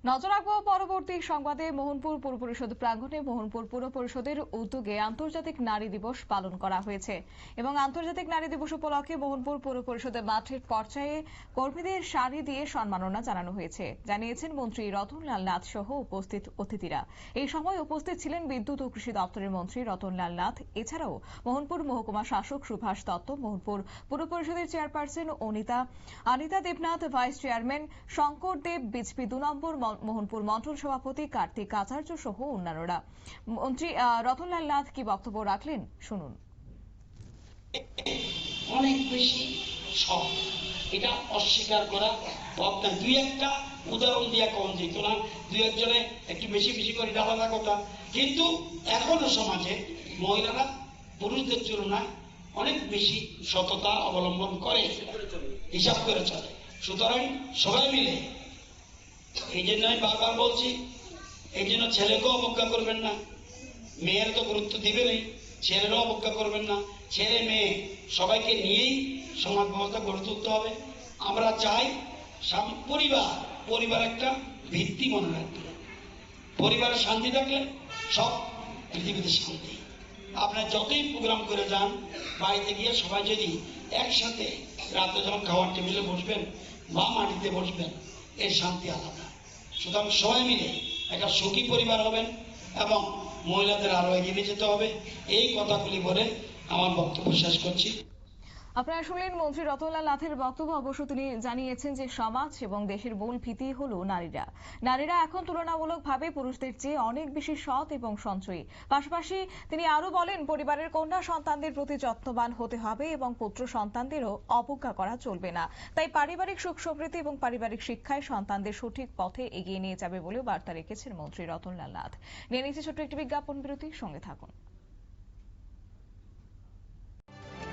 নজর রাখবো পরবর্তী সংবাদে। মোহনপুর পৌর পরিষদ প্রাঙ্গণে মোহনপুর পৌর পরিষদের উদ্যোগে আন্তর্জাতিক নারী দিবস পালন করা হয়েছে এবং আন্তর্জাতিক নারী দিবস উপলক্ষে মোহনপুর পৌর পরিষদের মাঠের পর্যায়ে কর্মীদের শাড়ি দিয়ে সম্মাননা জানানো হয়েছে, জানিয়েছেন মন্ত্রী রতনলাল নাথ সহ উপস্থিত অতিথিরা। এই সময় উপস্থিত ছিলেন বিদ্যুৎ ও কৃষি দপ্তরের মন্ত্রী রতনলাল নাথ। এছাড়াও মোহনপুর মহকুমা শাসক সুভাষ দত্ত, মোহনপুর পৌর পরিষদের chairperson Anita Debnath, vice chairman Shankar Deb, BJP 2 number Mohanpur মন্ডল সভাপতি কার্তিক আচার্য সহ অন্যান্যরা। মন্ত্রী রতনলাল নাথ কি বক্তব্য রাখলেন শুনুন। অনেক বেশি সব এটা অস্বীকার করা আপনার দুই একটা উদাহরণ দিয়ে কম যেত না, দুই একজনে একটু বেশি বেশি করে আলাদা কথা, কিন্তু এখনো সমাজে মহিলারা পুরুষদের তুলনায় অনেক বেশি সততা অবলম্বন করে, হিসাব করে চলে। সুতরাং সবাই মিলে, এই জন্য আমি বারবার বলছি, এই জন্য ছেলেকেও অবজ্ঞা করবেন না, মেয়ের তো গুরুত্ব দিবেনই, ছেলেরাও অবজ্ঞা করবেন না। ছেলে মেয়ে সবাইকে নিয়েই সমাজ ব্যবস্থা গড়ে তুলতে হবে। আমরা চাই পরিবার একটা ভিত্তি মনে রাখতে হবে। পরিবারে শান্তি থাকলে সব পৃথিবীতে শান্তি। আপনার যতই প্রোগ্রাম করে যান, বাড়িতে গিয়ে সবাই যদি একসাথে রাতে যখন খাওয়ার টেবিলে বসবেন বা মাটিতে বসবেন, এর শান্তি আলাদা। সুতরাং সবাই মিলে একটা সুখী পরিবার হবেন এবং মহিলাদের আরো এগিয়ে যেতে হবে। এই কথাগুলি বলে আমার বক্তব্য শেষ করছি। আপনারা শুনলেন মন্ত্রী রতনলাল নাথের বক্তব্য। অবশ্য তিনি জানিয়েছেন যে সমাজ এবং দেশের মূল ভিত্তি হলো নারীরা এখন তুলনামূলকভাবে পুরুষদের চেয়ে অনেক বেশি সৎ এবং সঞ্চয়ী। পাশাপাশি তিনি আরো বলেন, পরিবারের কন্যা সন্তানদের প্রতি যত্নবান হতে হবে এবং পুত্র সন্তানদেরও অবজ্ঞা করা চলবে না। তাই পারিবারিক সুখ সমৃদ্ধি এবং পারিবারিক শিক্ষায় সন্তানদের সঠিক পথে এগিয়ে নিয়ে যাবে বলেও বার্তা রেখেছেন মন্ত্রী রতনলাল নাথ। নিয়ে নিচ্ছে ছোট্ট একটি বিজ্ঞাপন বিরতি, সঙ্গে থাকুন।